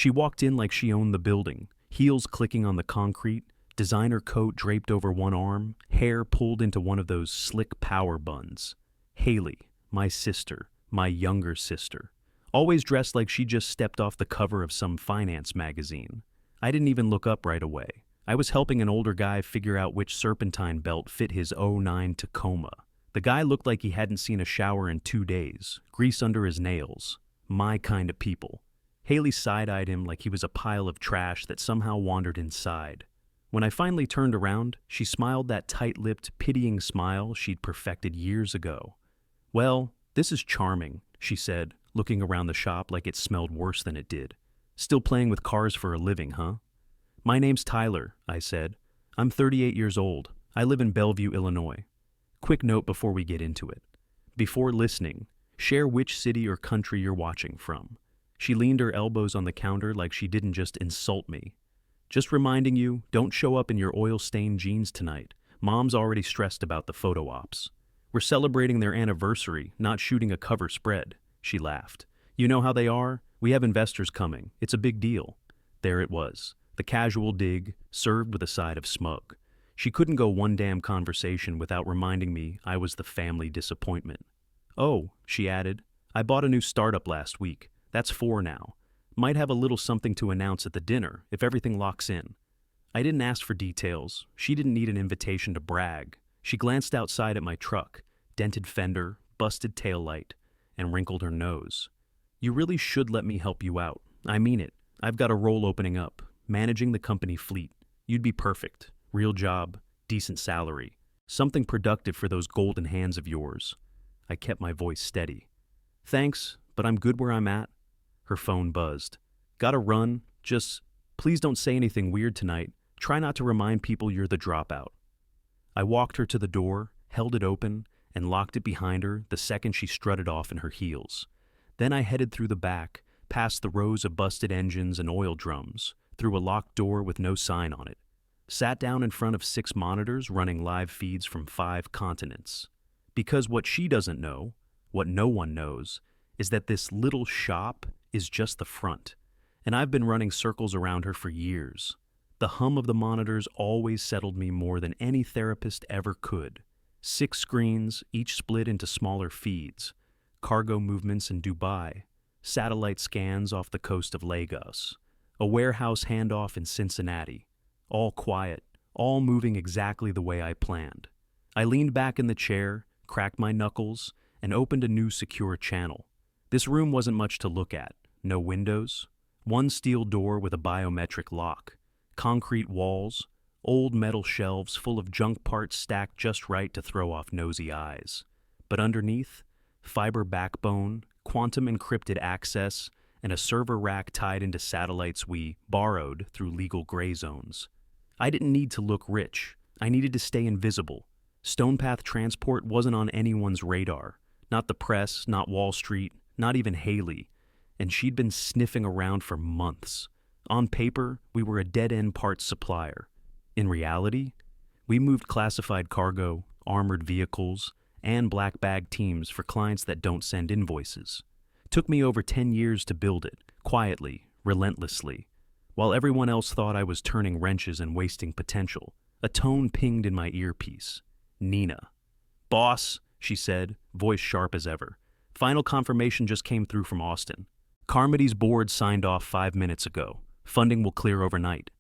She walked in like she owned the building, heels clicking on the concrete, designer coat draped over one arm, hair pulled into one of those slick power buns. Haley, my sister, my younger sister. Always dressed like she just stepped off the cover of some finance magazine. I didn't even look up right away. I was helping an older guy figure out which serpentine belt fit his '09 Tacoma. The guy looked like he hadn't seen a shower in 2 days, grease under his nails. My kind of people. Haley side-eyed him like he was a pile of trash that somehow wandered inside. When I finally turned around, she smiled that tight-lipped, pitying smile she'd perfected years ago. "Well, this is charming," she said, looking around the shop like it smelled worse than it did. "Still playing with cars for a living, huh?" "My name's Tyler," I said. "I'm 38 years old. I live in Bellevue, Illinois." Quick note before we get into it. Before listening, share which city or country you're watching from. She leaned her elbows on the counter like she didn't just insult me. "Just reminding you, don't show up in your oil-stained jeans tonight. Mom's already stressed about the photo ops. We're celebrating their anniversary, not shooting a cover spread," she laughed. "You know how they are? We have investors coming. It's a big deal." There it was, the casual dig, served with a side of smug. She couldn't go one damn conversation without reminding me I was the family disappointment. "Oh," she added, "I bought a new startup last week. That's 4 now. Might have a little something to announce at the dinner if everything locks in." I didn't ask for details. She didn't need an invitation to brag. She glanced outside at my truck, dented fender, busted taillight, and wrinkled her nose. "You really should let me help you out. I mean it. I've got a role opening up, managing the company fleet. You'd be perfect. Real job, decent salary. Something productive for those golden hands of yours." I kept my voice steady. "Thanks, but I'm good where I'm at." Her phone buzzed. "Gotta run. Just, please don't say anything weird tonight. Try not to remind people you're the dropout." I walked her to the door, held it open, and locked it behind her the second she strutted off in her heels. Then I headed through the back, past the rows of busted engines and oil drums, through a locked door with no sign on it. Sat down in front of 6 monitors running live feeds from 5 continents. Because what she doesn't know, what no one knows, is that this little shop is just the front, and I've been running circles around her for years. The hum of the monitors always settled me more than any therapist ever could. 6 screens, each split into smaller feeds, cargo movements in Dubai, satellite scans off the coast of Lagos, a warehouse handoff in Cincinnati, all quiet, all moving exactly the way I planned. I leaned back in the chair, cracked my knuckles, and opened a new secure channel. This room wasn't much to look at. No windows, one steel door with a biometric lock, concrete walls, old metal shelves full of junk parts stacked just right to throw off nosy eyes. But underneath, fiber backbone, quantum encrypted access, and a server rack tied into satellites we borrowed through legal gray zones. I didn't need to look rich. I needed to stay invisible. Stonepath Transport wasn't on anyone's radar. Not the press, not Wall Street, not even Haley. And she'd been sniffing around for months. On paper, we were a dead-end parts supplier. In reality, we moved classified cargo, armored vehicles, and black bag teams for clients that don't send invoices. Took me over 10 years to build it, quietly, relentlessly. While everyone else thought I was turning wrenches and wasting potential, a tone pinged in my earpiece. Nina. "Boss," she said, voice sharp as ever. "Final confirmation just came through from Austin. Carmody's board signed off 5 minutes ago. Funding will clear overnight.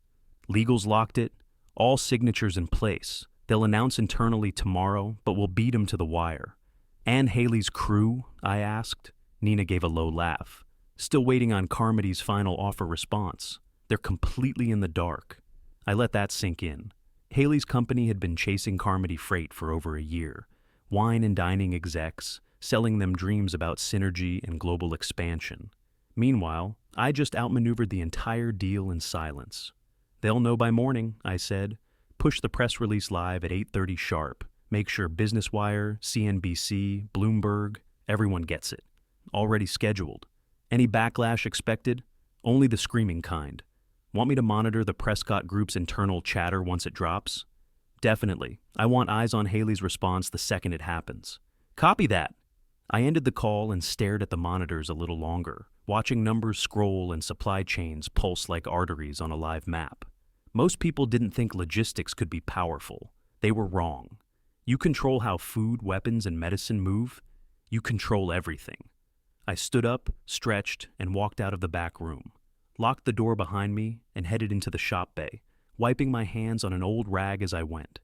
Legals locked it. All signatures in place. They'll announce internally tomorrow, but we'll beat 'em to the wire." "And Haley's crew?" I asked. Nina gave a low laugh. "Still waiting on Carmody's final offer response. They're completely in the dark." I let that sink in. Haley's company had been chasing Carmody freight for over a year. Wine and dining execs, selling them dreams about synergy and global expansion. Meanwhile, I just outmaneuvered the entire deal in silence. "They'll know by morning," I said. "Push the press release live at 8:30 sharp. Make sure Business Wire, CNBC, Bloomberg, everyone gets it. Already scheduled. Any backlash expected? Only the screaming kind. Want me to monitor the Prescott Group's internal chatter once it drops?" "Definitely. I want eyes on Haley's response the second it happens." "Copy that." I ended the call and stared at the monitors a little longer, watching numbers scroll and supply chains pulse like arteries on a live map. Most people didn't think logistics could be powerful. They were wrong. You control how food, weapons, and medicine move. You control everything. I stood up, stretched, and walked out of the back room, locked the door behind me, and headed into the shop bay, wiping my hands on an old rag as I went.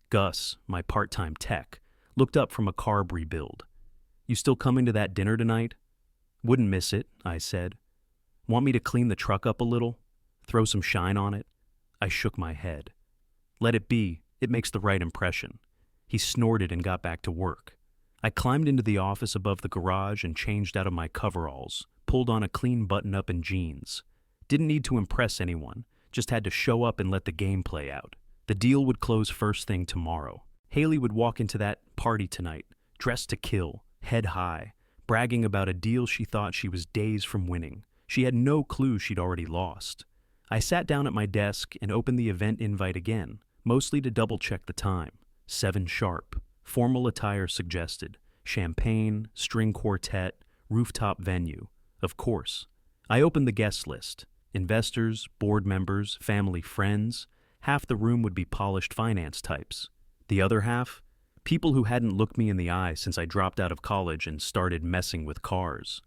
Gus, my part-time tech, looked up from a carb rebuild. "You still coming to that dinner tonight?" "Wouldn't miss it," I said. "Want me to clean the truck up a little? Throw some shine on it?" I shook my head. "Let it be. It makes the right impression." He snorted and got back to work. I climbed into the office above the garage and changed out of my coveralls, pulled on a clean button-up and jeans. Didn't need to impress anyone, just had to show up and let the game play out. The deal would close first thing tomorrow. Haley would walk into that party tonight, dressed to kill, head high, bragging about a deal she thought she was days from winning. She had no clue she'd already lost. I sat down at my desk and opened the event invite again, mostly to double-check the time. 7 sharp. Formal attire suggested. Champagne, string quartet, rooftop venue. Of course. I opened the guest list. Investors, board members, family friends. Half the room would be polished finance types. The other half? People who hadn't looked me in the eye since I dropped out of college and started messing with cars.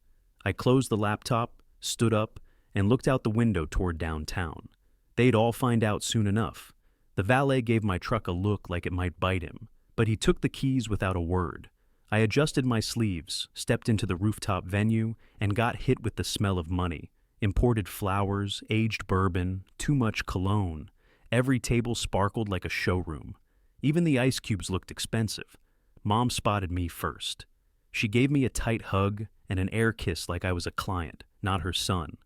I closed the laptop, stood up, and looked out the window toward downtown. They'd all find out soon enough. The valet gave my truck a look like it might bite him, but he took the keys without a word. I adjusted my sleeves, stepped into the rooftop venue, and got hit with the smell of money. Imported flowers, aged bourbon, too much cologne. Every table sparkled like a showroom. Even the ice cubes looked expensive. Mom spotted me first. She gave me a tight hug and an air kiss like I was a client, not her son.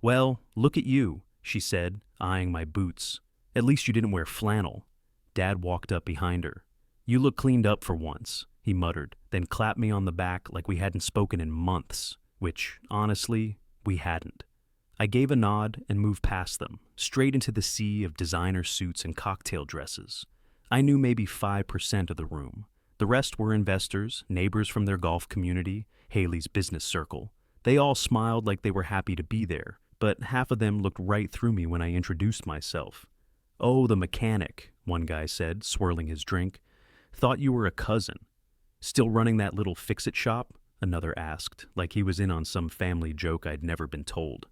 "Well, look at you," she said, eyeing my boots. "At least you didn't wear flannel." Dad walked up behind her. "You look cleaned up for once," he muttered, then clapped me on the back like we hadn't spoken in months, which, honestly, we hadn't. I gave a nod and moved past them, straight into the sea of designer suits and cocktail dresses. I knew maybe 5% of the room. The rest were investors, neighbors from their golf community, Haley's business circle. They all smiled like they were happy to be there, but half of them looked right through me when I introduced myself. "Oh, the mechanic," one guy said, swirling his drink. "Thought you were a cousin." "Still running that little fix-it shop?" another asked, like he was in on some family joke I'd never been told.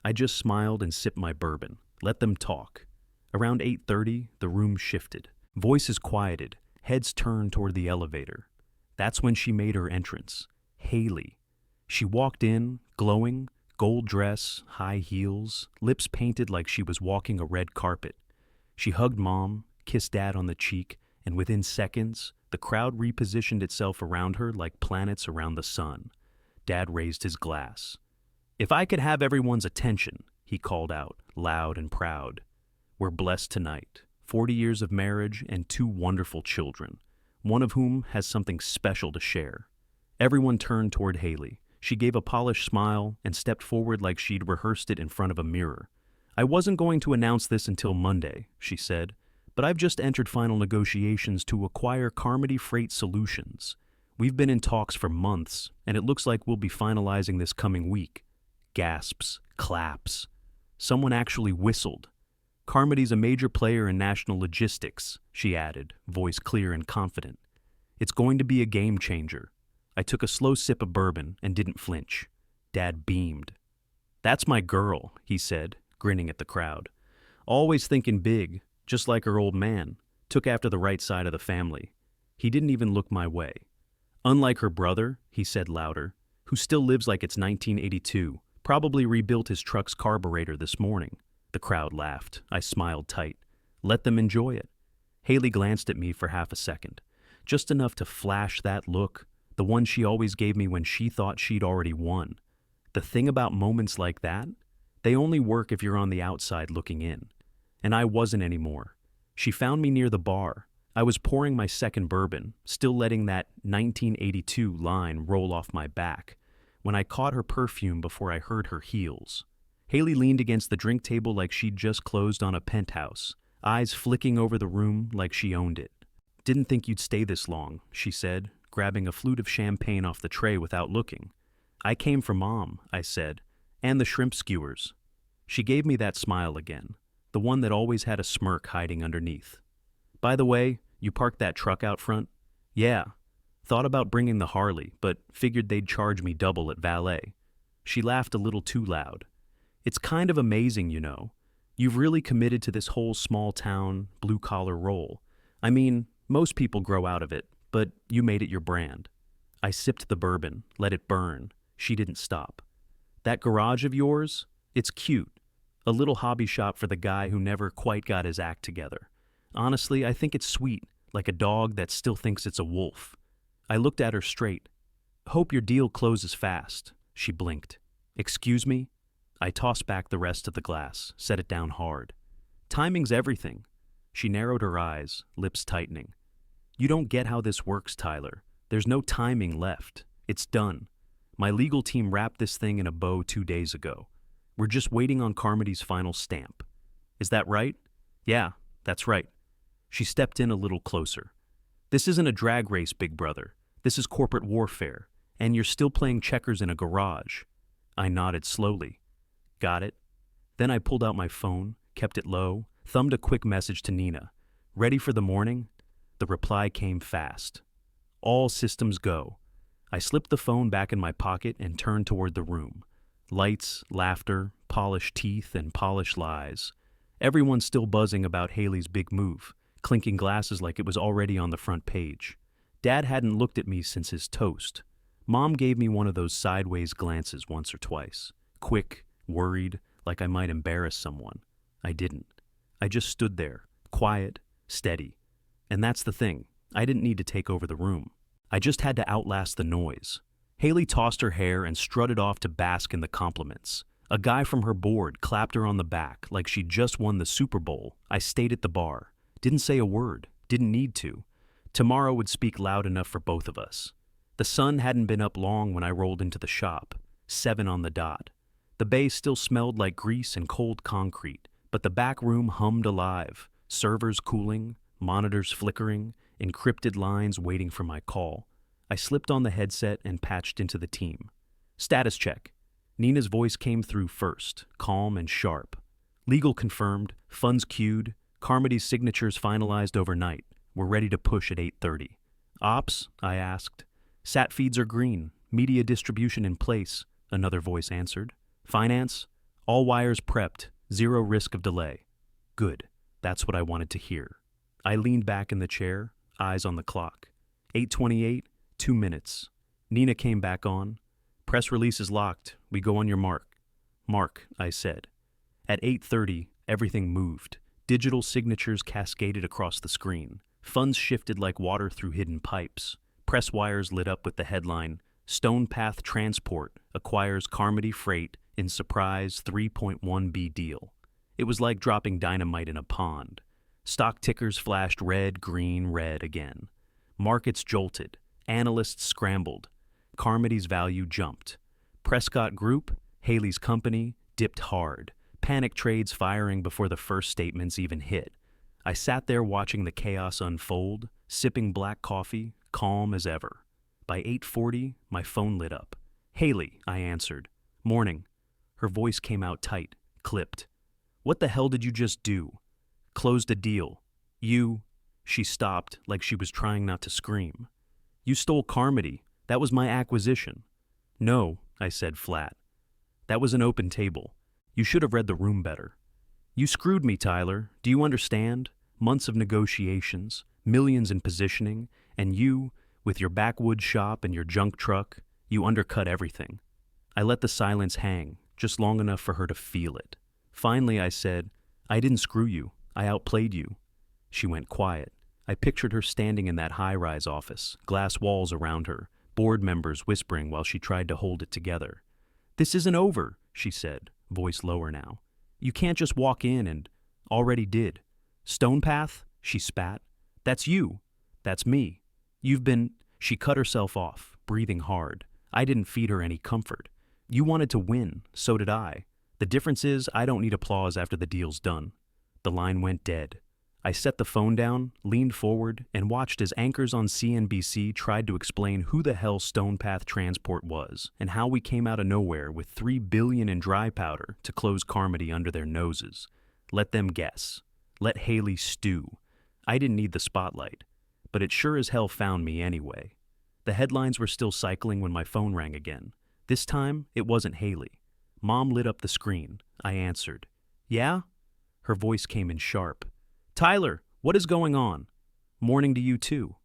I just smiled and sipped my bourbon. Let them talk. Around 8:30, the room shifted. Voices quieted, heads turned toward the elevator. That's when she made her entrance. Haley. She walked in, glowing, gold dress, high heels, lips painted like she was walking a red carpet. She hugged Mom, kissed Dad on the cheek, and within seconds, the crowd repositioned itself around her like planets around the sun. Dad raised his glass. "If I could have everyone's attention," he called out, loud and proud. "We're blessed tonight. 40 years of marriage and 2 wonderful children, one of whom has something special to share." Everyone turned toward Haley. She gave a polished smile and stepped forward like she'd rehearsed it in front of a mirror. "I wasn't going to announce this until Monday," she said, "but I've just entered final negotiations to acquire Carmody Freight Solutions. We've been in talks for months, and it looks like we'll be finalizing this coming week." Gasps, claps. Someone actually whistled. "Carmody's a major player in national logistics," she added, voice clear and confident. "It's going to be a game changer." I took a slow sip of bourbon and didn't flinch. Dad beamed. "That's my girl," he said, grinning at the crowd. "Always thinking big, just like her old man. Took after the right side of the family." He didn't even look my way. "Unlike her brother," he said louder, "who still lives like it's 1982, probably rebuilt his truck's carburetor this morning." The crowd laughed. I smiled tight. Let them enjoy it. Haley glanced at me for half a second, just enough to flash that look, the one she always gave me when she thought she'd already won. The thing about moments like that, they only work if you're on the outside looking in. And I wasn't anymore. She found me near the bar. I was pouring my second bourbon, still letting that 1982 line roll off my back, when I caught her perfume before I heard her heels. Haley leaned against the drink table like she'd just closed on a penthouse, eyes flicking over the room like she owned it. "Didn't think you'd stay this long," she said, grabbing a flute of champagne off the tray without looking. "I came for Mom," I said, And the shrimp skewers. She gave me that smile again, the one that always had a smirk hiding underneath. By the way, you parked that truck out front? Yeah. Thought about bringing the Harley, but figured they'd charge me double at valet. She laughed a little too loud. It's kind of amazing, you know. You've really committed to this whole small-town, blue-collar role. I mean, most people grow out of it, but you made it your brand. I sipped the bourbon, let it burn. She didn't stop. That garage of yours? It's cute. A little hobby shop for the guy who never quite got his act together. Honestly, I think it's sweet, like a dog that still thinks it's a wolf. I looked at her straight. Hope your deal closes fast. She blinked. Excuse me? I tossed back the rest of the glass, set it down hard. Timing's everything. She narrowed her eyes, lips tightening. You don't get how this works, Tyler. There's no timing left. It's done. My legal team wrapped this thing in a bow 2 days ago. We're just waiting on Carmody's final stamp. Is that right? Yeah, that's right. She stepped in a little closer. This isn't a drag race, big brother. This is corporate warfare, and you're still playing checkers in a garage. I nodded slowly. Got it? Then I pulled out my phone, kept it low, thumbed a quick message to Nina. Ready for the morning? The reply came fast. All systems go. I slipped the phone back in my pocket and turned toward the room. Lights, laughter, polished teeth, and polished lies. Everyone's still buzzing about Haley's big move, clinking glasses like it was already on the front page. Dad hadn't looked at me since his toast. Mom gave me one of those sideways glances once or twice. Quick, worried, like I might embarrass someone. I didn't. I just stood there, quiet, steady. And that's the thing. I didn't need to take over the room. I just had to outlast the noise. Haley tossed her hair and strutted off to bask in the compliments. A guy from her board clapped her on the back like she'd just won the Super Bowl. I stayed at the bar. Didn't say a word. Didn't need to. Tomorrow would speak loud enough for both of us. The sun hadn't been up long when I rolled into the shop. 7 on the dot. The bay still smelled like grease and cold concrete, but the back room hummed alive. Servers cooling, monitors flickering, encrypted lines waiting for my call. I slipped on the headset and patched into the team. Status check. Nina's voice came through first, calm and sharp. Legal confirmed, funds queued, Carmody's signatures finalized overnight. We're ready to push at 8:30. Ops? I asked. Sat feeds are green, media distribution in place, another voice answered. Finance? All wires prepped, 0 risk of delay. Good. That's what I wanted to hear. I leaned back in the chair, eyes on the clock. 8:28, 2 minutes. Nina came back on. Press release is locked. We go on your mark. Mark, I said. At 8:30, everything moved. Digital signatures cascaded across the screen. Funds shifted like water through hidden pipes. Press wires lit up with the headline, Stonepath Transport acquires Carmody Freight in surprise 3.1B deal. It was like dropping dynamite in a pond. Stock tickers flashed red, green, red again. Markets jolted. Analysts scrambled. Carmody's value jumped. Prescott Group, Haley's company, dipped hard. Panic trades firing before the first statements even hit. I sat there watching the chaos unfold, sipping black coffee, calm as ever. By 8:40, my phone lit up. Haley, I answered. Morning. Her voice came out tight, clipped. What the hell did you just do? Closed a deal. You... She stopped, like she was trying not to scream. You stole Carmody. That was my acquisition. No, I said flat. That was an open table. You should have read the room better. You screwed me, Tyler. Do you understand? Months of negotiations, millions in positioning, and you, with your backwoods shop and your junk truck, you undercut everything. I let the silence hang, just long enough for her to feel it. Finally, I said, I didn't screw you. I outplayed you. She went quiet. I pictured her standing in that high-rise office, glass walls around her, board members whispering while she tried to hold it together. This isn't over, she said, voice lower now. You can't just walk in and... Already did. Stonepath? She spat. That's you. That's me. You've been... She cut herself off, breathing hard. I didn't feed her any comfort. You wanted to win, so did I. The difference is I don't need applause after the deal's done. The line went dead. I set the phone down, leaned forward, and watched as anchors on CNBC tried to explain who the hell Stonepath Transport was and how we came out of nowhere with $3 billion in dry powder to close Carmody under their noses. Let them guess. Let Haley stew. I didn't need the spotlight, but it sure as hell found me anyway. The headlines were still cycling when my phone rang again. This time, it wasn't Haley. Mom lit up the screen. I answered. Yeah? Her voice came in sharp. Tyler, what is going on? Morning to you too.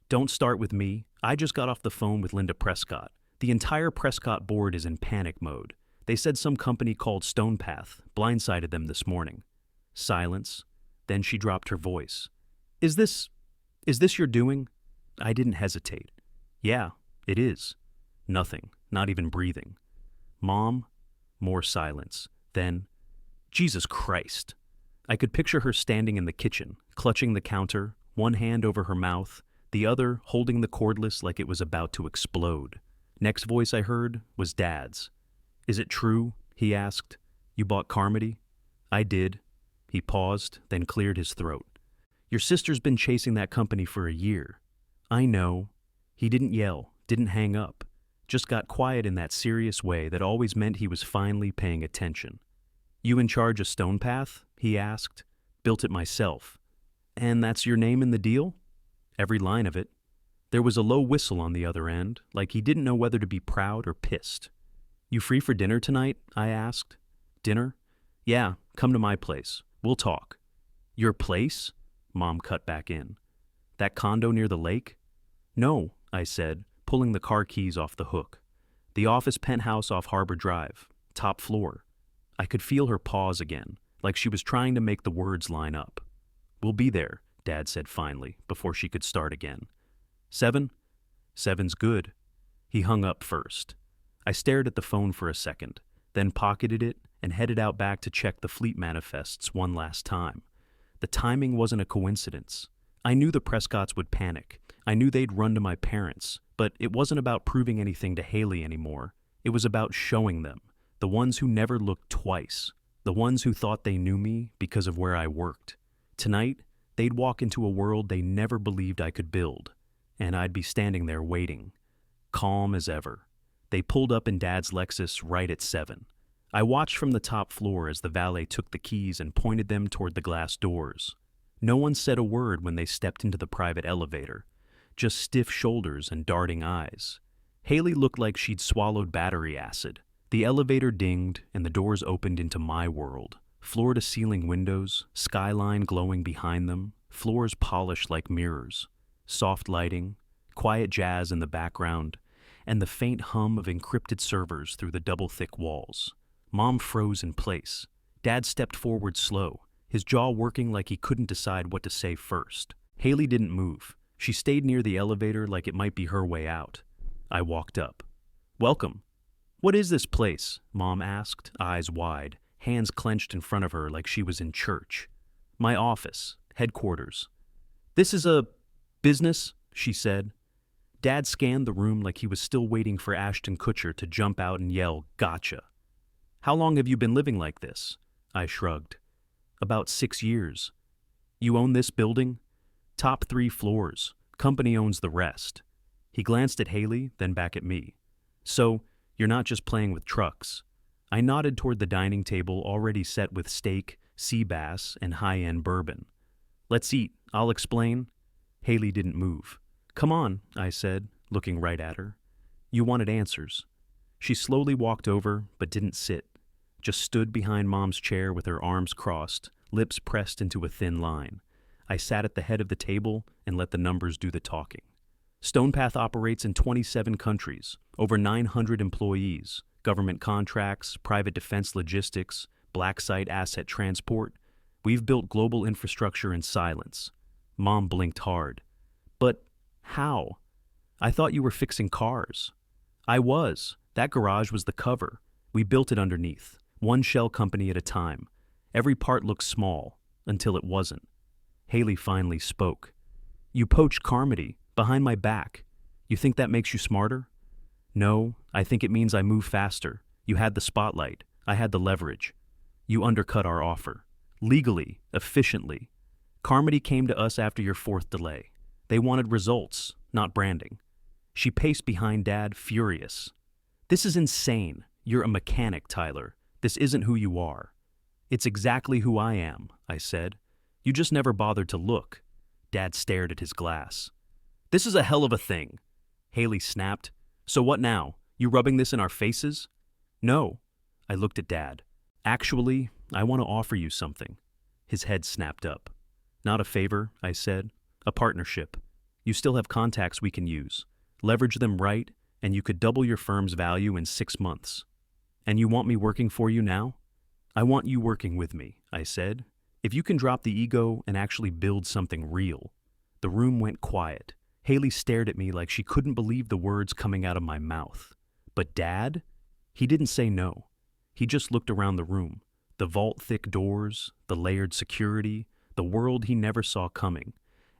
Don't start with me. I just got off the phone with Linda Prescott. The entire Prescott board is in panic mode. They said some company called Stonepath blindsided them this morning. Silence. Then she dropped her voice. Is this your doing? I didn't hesitate. Yeah, it is. Nothing, not even breathing. Mom? More silence. Then, Jesus Christ. I could picture her standing in the kitchen, clutching the counter, one hand over her mouth, the other holding the cordless like it was about to explode. Next voice I heard was Dad's. Is it true? He asked. You bought Carmody? I did. He paused, then cleared his throat. Your sister's been chasing that company for a year. I know. He didn't yell, didn't hang up, just got quiet in that serious way that always meant he was finally paying attention. You in charge of Stonepath? He asked. Built it myself. And that's your name in the deal? Every line of it. There was a low whistle on the other end, like he didn't know whether to be proud or pissed. You free for dinner tonight? I asked. Dinner? Yeah, come to my place. We'll talk. Your place? Mom cut back in. That condo near the lake? No, I said, pulling the car keys off the hook. The office penthouse off Harbor Drive, top floor. I could feel her pause again, like she was trying to make the words line up. We'll be there, Dad said finally, before she could start again. 7? 7's good. He hung up first. I stared at the phone for a second, then pocketed it and headed out back to check the fleet manifests one last time. The timing wasn't a coincidence. I knew the Prescotts would panic. I knew they'd run to my parents, but it wasn't about proving anything to Haley anymore. It was about showing them. The ones who never looked twice. The ones who thought they knew me because of where I worked. Tonight, they'd walk into a world they never believed I could build, and I'd be standing there waiting, calm as ever. They pulled up in Dad's Lexus right at 7. I watched from the top floor as the valet took the keys and pointed them toward the glass doors. No one said a word when they stepped into the private elevator, just stiff shoulders and darting eyes. Haley looked like she'd swallowed battery acid. The elevator dinged, and the doors opened into my world. Floor-to-ceiling windows, skyline glowing behind them, floors polished like mirrors. Soft lighting, quiet jazz in the background, and the faint hum of encrypted servers through the double-thick walls. Mom froze in place. Dad stepped forward slow, his jaw working like he couldn't decide what to say first. Haley didn't move. She stayed near the elevator like it might be her way out. I walked up. Welcome. What is this place? Mom asked, eyes wide, hands clenched in front of her like she was in church. My office, headquarters. This is a business, she said. Dad scanned the room like he was still waiting for Ashton Kutcher to jump out and yell, "Gotcha." How long have you been living like this? I shrugged. About 6 years. You own this building? Top 3 floors. Company owns the rest. He glanced at Haley, then back at me. So, you're not just playing with trucks. I nodded toward the dining table already set with steak, sea bass, and high-end bourbon. Let's eat. I'll explain. Haley didn't move. Come on, I said, looking right at her. You wanted answers. She slowly walked over, but didn't sit. Just stood behind Mom's chair with her arms crossed, lips pressed into a thin line. I sat at the head of the table and let the numbers do the talking. Stonepath operates in 27 countries, over 900 employees, government contracts, private defense logistics, black site asset transport. We've built global infrastructure in silence. Mom blinked hard. But how? I thought you were fixing cars. I was. That garage was the cover. We built it underneath, one shell company at a time. Every part looked small, until it wasn't. Haley finally spoke. You poached Carmody, behind my back. You think that makes you smarter? No, I think it means I move faster. You had the spotlight. I had the leverage. You undercut our offer. Legally, efficiently. Carmody came to us after your fourth delay. They wanted results, not branding. She paced behind Dad, furious. This is insane. You're a mechanic, Tyler. This isn't who you are. It's exactly who I am, I said. You just never bothered to look. Dad stared at his glass. This is a hell of a thing. Haley snapped. So what now? You rubbing this in our faces? No. I looked at Dad. Actually, I want to offer you something. His head snapped up. Not a favor, I said. A partnership. You still have contacts we can use. Leverage them right, and you could double your firm's value in 6 months. And you want me working for you now? I want you working with me, I said. If you can drop the ego and actually build something real. The room went quiet. Haley stared at me like she couldn't believe the words coming out of my mouth. But Dad? He didn't say no. He just looked around the room. The vault-thick doors, the layered security, the world he never saw coming,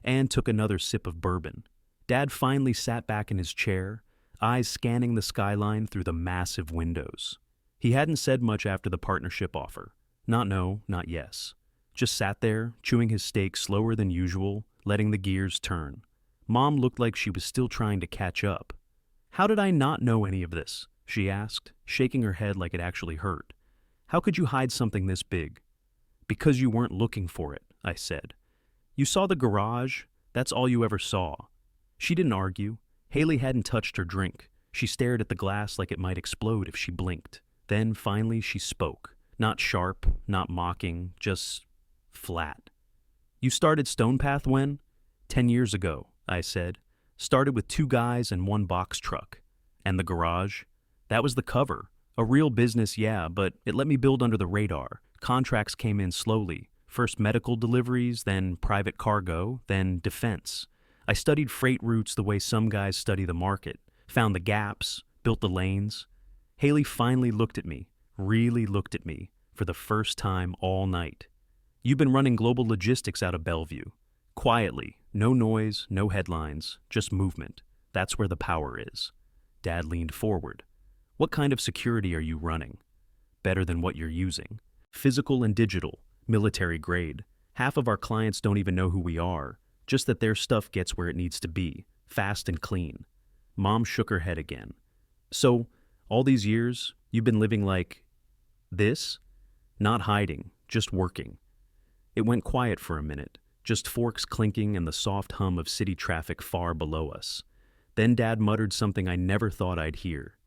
and took another sip of bourbon. Dad finally sat back in his chair, eyes scanning the skyline through the massive windows. He hadn't said much after the partnership offer. Not no, not yes. Just sat there, chewing his steak slower than usual, letting the gears turn. Mom looked like she was still trying to catch up. How did I not know any of this? She asked, shaking her head like it actually hurt. How could you hide something this big? Because you weren't looking for it, I said. You saw the garage, that's all you ever saw. She didn't argue. Haley hadn't touched her drink. She stared at the glass like it might explode if she blinked. Then, finally, she spoke. Not sharp, not mocking, just flat. You started Stonepath when? 10 years ago, I said. Started with 2 guys and 1 box truck. And the garage? That was the cover. A real business, yeah, but it let me build under the radar. Contracts came in slowly. First medical deliveries, then private cargo, then defense. I studied freight routes the way some guys study the market. Found the gaps, built the lanes. Haley finally looked at me, really looked at me, for the first time all night. You've been running global logistics out of Bellevue. Quietly, no noise, no headlines, just movement. That's where the power is. Dad leaned forward. What kind of security are you running? Better than what you're using. Physical and digital, military grade. Half of our clients don't even know who we are, just that their stuff gets where it needs to be, fast and clean. Mom shook her head again. So, all these years, you've been living like this? Not hiding, just working. It went quiet for a minute, just forks clinking and the soft hum of city traffic far below us. Then Dad muttered something I never thought I'd hear.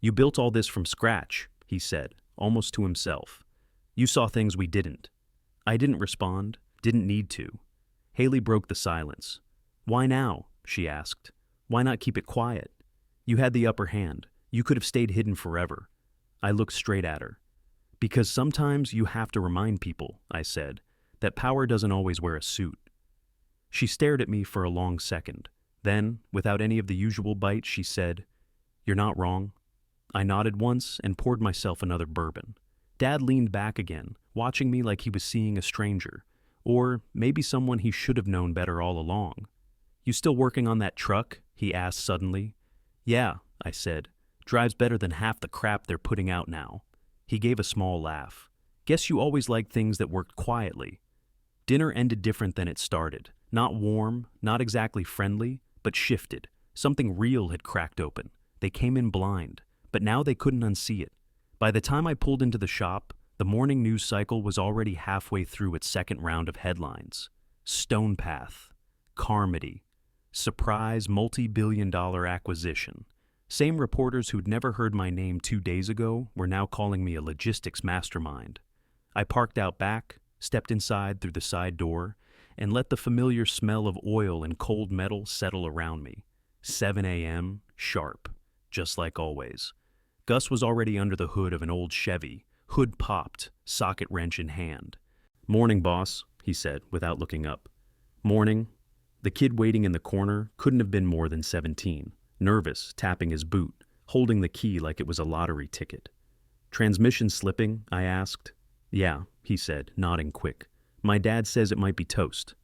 You built all this from scratch, he said, almost to himself. You saw things we didn't. I didn't respond, didn't need to. Haley broke the silence. Why now? She asked. Why not keep it quiet? You had the upper hand. You could have stayed hidden forever. I looked straight at her. Because sometimes you have to remind people, I said, that power doesn't always wear a suit. She stared at me for a long second. Then, without any of the usual bite, she said, You're not wrong. I nodded once and poured myself another bourbon. Dad leaned back again, watching me like he was seeing a stranger, or maybe someone he should have known better all along. You still working on that truck? He asked suddenly. Yeah, I said. Drives better than half the crap they're putting out now. He gave a small laugh. Guess you always liked things that worked quietly. Dinner ended different than it started. Not warm, not exactly friendly, but shifted. Something real had cracked open. They came in blind, but now they couldn't unsee it. By the time I pulled into the shop, the morning news cycle was already halfway through its second round of headlines. Stonepath, Carmody, surprise multi-billion-dollar acquisition. Same reporters who'd never heard my name 2 days ago were now calling me a logistics mastermind. I parked out back, stepped inside through the side door, and let the familiar smell of oil and cold metal settle around me. 7 a.m., sharp, just like always. Gus was already under the hood of an old Chevy, hood popped, socket wrench in hand. Morning, boss, he said without looking up. Morning. The kid waiting in the corner couldn't have been more than 17, nervous, tapping his boot, holding the key like it was a lottery ticket. Transmission slipping? I asked. Yeah, he said, nodding quick. My dad says it might be toast.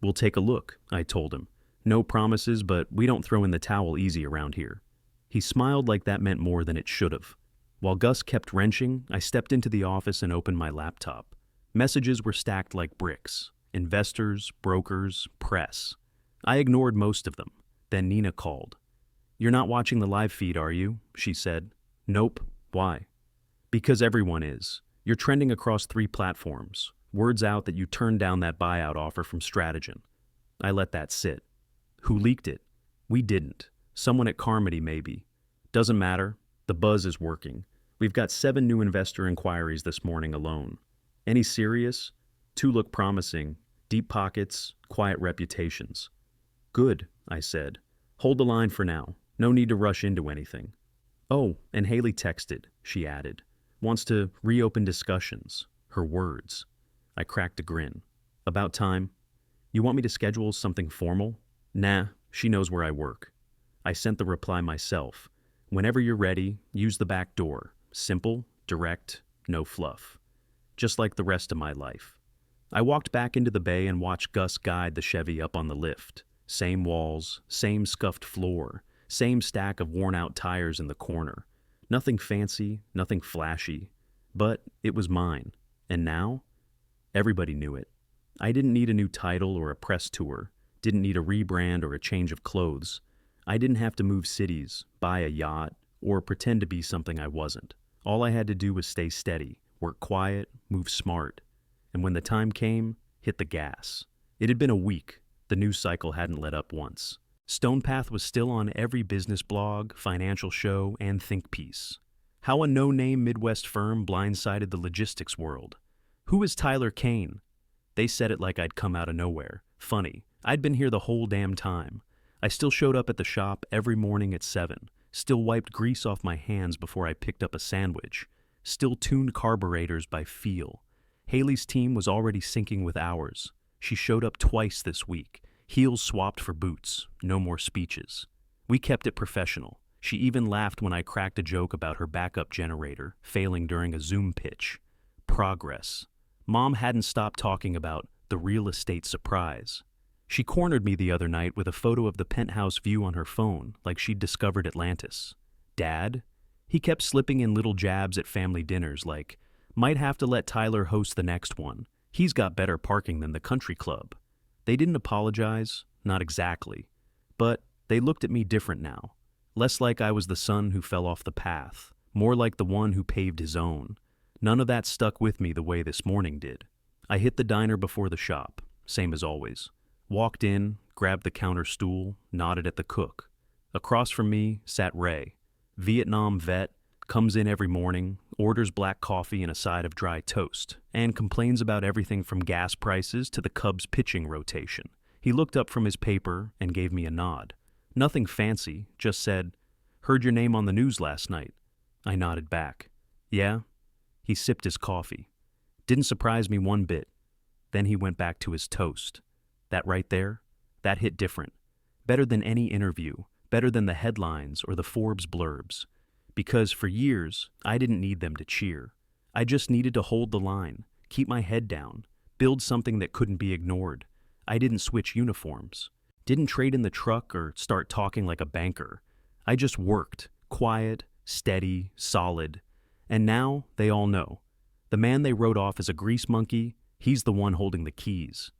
We'll take a look, I told him. No promises, but we don't throw in the towel easy around here. He smiled like that meant more than it should have. While Gus kept wrenching, I stepped into the office and opened my laptop. Messages were stacked like bricks. investors, brokers, press. I ignored most of them. Then Nina called. "You're not watching the live feed, are you?" she said. "Nope. Why?" "Because everyone is. You're trending across 3 platforms. Word's out that you turned down that buyout offer from Stratogen." I let that sit. "Who leaked it?" "We didn't. Someone at Carmody, maybe." "Doesn't matter. The buzz is working. We've got 7 new investor inquiries this morning alone." "Any serious?" "2 look promising. Deep pockets, quiet reputations." "Good," I said. "Hold the line for now. No need to rush into anything." "Oh, and Haley texted," she added. "Wants to reopen discussions." Her words. I cracked a grin. "About time." "You want me to schedule something formal?" "Nah, she knows where I work." I sent the reply myself. "Whenever you're ready, use the back door. Simple, direct, no fluff." Just like the rest of my life. I walked back into the bay and watched Gus guide the Chevy up on the lift. Same walls, same scuffed floor, same stack of worn-out tires in the corner. Nothing fancy, nothing flashy. But it was mine. And now? Everybody knew it. I didn't need a new title or a press tour. Didn't need a rebrand or a change of clothes. I didn't have to move cities, buy a yacht, or pretend to be something I wasn't. All I had to do was stay steady, work quiet, move smart. And when the time came, hit the gas. It had been a week. The news cycle hadn't let up once. Stonepath was still on every business blog, financial show, and think piece. How a no-name Midwest firm blindsided the logistics world. Who is Tyler Kane? They said it like I'd come out of nowhere. Funny, I'd been here the whole damn time. I still showed up at the shop every morning at 7, still wiped grease off my hands before I picked up a sandwich, still tuned carburetors by feel. Haley's team was already syncing with ours. She showed up twice this week, heels swapped for boots, no more speeches. We kept it professional. She even laughed when I cracked a joke about her backup generator failing during a Zoom pitch. Progress. Mom hadn't stopped talking about the real estate surprise. She cornered me the other night with a photo of the penthouse view on her phone, like she'd discovered Atlantis. Dad? He kept slipping in little jabs at family dinners like, "Might have to let Tyler host the next one. He's got better parking than the country club." They didn't apologize, not exactly. But they looked at me different now. Less like I was the son who fell off the path, more like the one who paved his own. None of that stuck with me the way this morning did. I hit the diner before the shop, same as always. Walked in, grabbed the counter stool, nodded at the cook. Across from me sat Ray, Vietnam vet, comes in every morning, orders black coffee and a side of dry toast, and complains about everything from gas prices to the Cubs pitching rotation. He looked up from his paper and gave me a nod. Nothing fancy, just said, "Heard your name on the news last night." I nodded back. "Yeah?" He sipped his coffee. Didn't surprise me one bit. Then he went back to his toast. That right there, that hit different. Better than any interview, better than the headlines or the Forbes blurbs. Because for years, I didn't need them to cheer. I just needed to hold the line, keep my head down, build something that couldn't be ignored. I didn't switch uniforms, didn't trade in the truck or start talking like a banker. I just worked, quiet, steady, solid. And now they all know. The man they wrote off as a grease monkey, he's the one holding the keys.